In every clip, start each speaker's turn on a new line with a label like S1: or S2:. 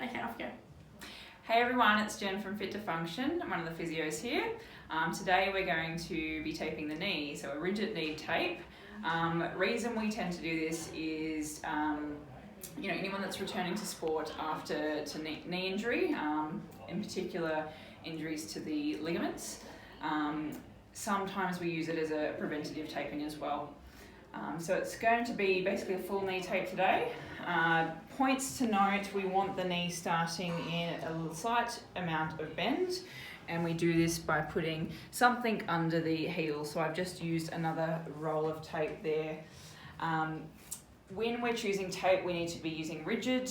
S1: Okay, off you go.
S2: Hey everyone, it's Jen from Fit to Function. I'm one of the physios here. Today we're going to be taping the knee, so a rigid knee tape. Reason we tend to do this is, anyone that's returning to sport after knee injury, in particular injuries to the ligaments. Sometimes we use it as a preventative taping as well. So it's going to be basically a full knee tape today. Points to note, we want the knee starting in a slight amount of bend, and we do this by putting something under the heel. So I've just used another roll of tape there. When we're choosing tape, we need to be using rigid.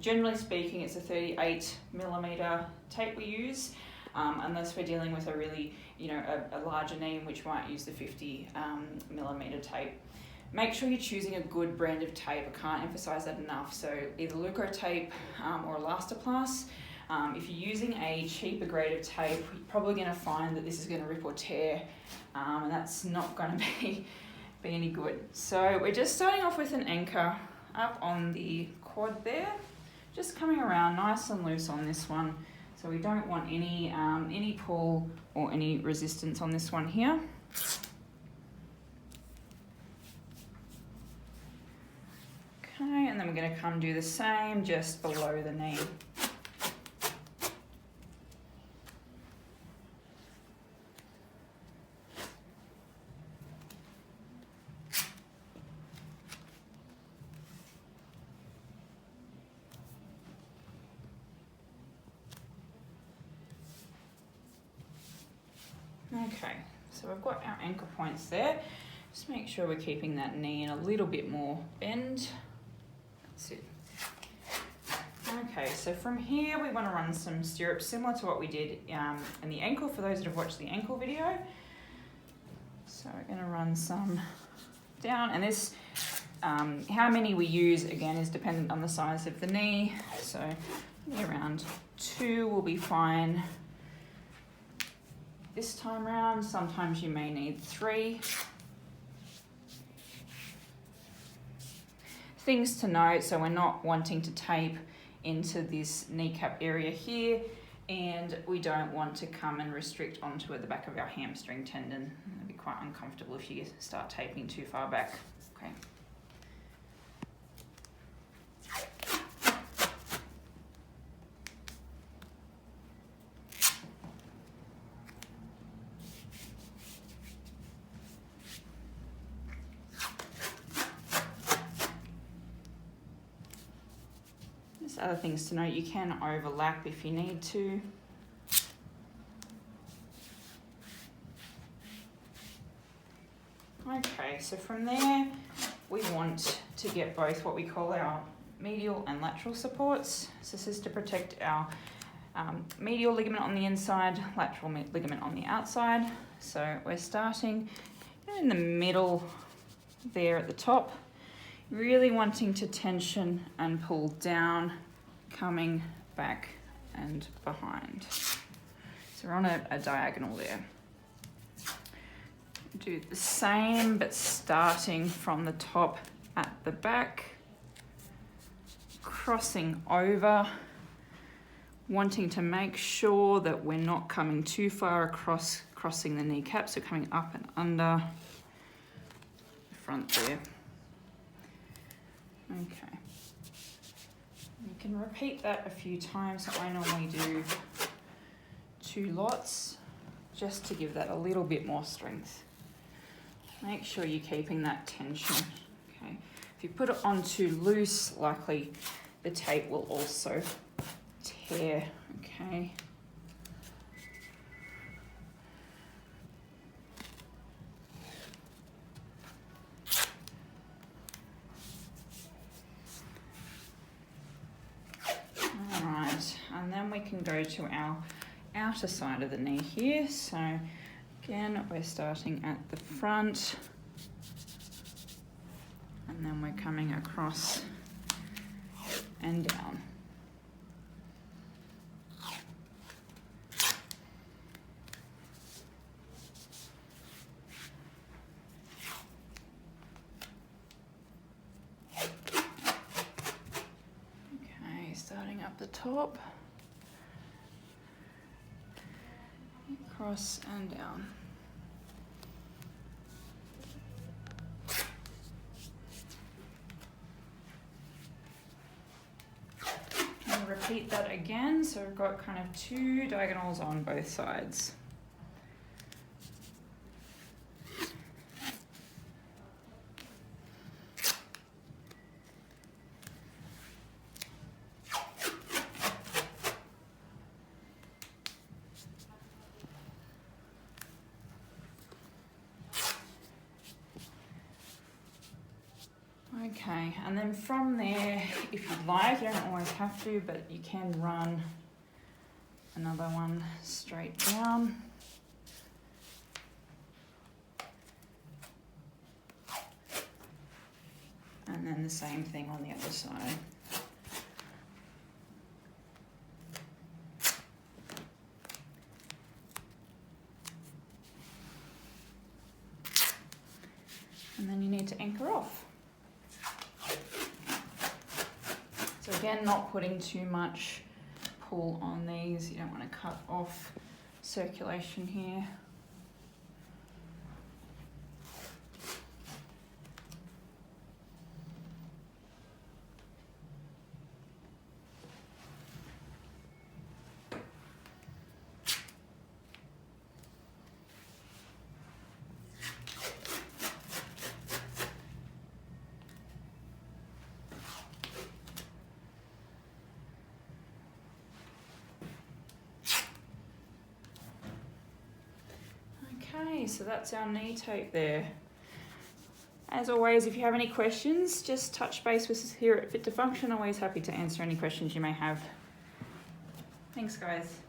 S2: Generally speaking, it's a 38mm tape we use, unless we're dealing with a really, a larger knee, which might use the 50mm tape. Make sure you're choosing a good brand of tape. I can't emphasize that enough. So either Leukotape or Elastoplast. If you're using a cheaper grade of tape, you're probably going to find that this is going to rip or tear, and that's not going to be any good. So we're just starting off with an anchor up on the quad there, just coming around nice and loose on this one. So we don't want any pull or any resistance on this one here. Okay, and then we're going to come do the same just below the knee. Okay, so we've got our anchor points there. Just make sure we're keeping that knee in a little bit more bend. That's it. Okay, so from here we want to run some stirrups similar to what we did in the ankle, for those that have watched the ankle video. So we're going to run some down, and this, how many we use again is dependent on the size of the knee. So around 2 will be fine. This time round, sometimes you may need 3. Things to note, so we're not wanting to tape into this kneecap area here, and we don't want to come and restrict onto the back of our hamstring tendon. It'll be quite uncomfortable if you start taping too far back. Okay. Other things to note, you can overlap if you need to. Okay, so from there we want to get both what we call our medial and lateral supports. So this is to protect our medial ligament on the inside, lateral ligament on the outside. So we're starting in the middle there at the top, really wanting to tension and pull down, coming back and behind. So we're on a diagonal there. Do the same, but starting from the top at the back, crossing over, wanting to make sure that we're not coming too far across, crossing the kneecap, so coming up and under the front there. Okay. You can repeat that a few times. So I normally do 2 lots just to give that a little bit more strength. Make sure you're keeping that tension. Okay. If you put it on too loose, likely the tape will also tear. Okay. And then we can go to our outer side of the knee here. So again, we're starting at the front, and then we're coming across and down. up the top, across and down. And repeat that again, so we've got kind of 2 diagonals on both sides. Okay, and then from there, if you'd like, you don't always have to, but you can run another one straight down. And then the same thing on the other side. And then you need to anchor off. So again, not putting too much pull on these. You don't want to cut off circulation here. Okay, so that's our knee tape there. As always, if you have any questions, just touch base with us here at Fit to Function. Always happy to answer any questions you may have. Thanks, guys.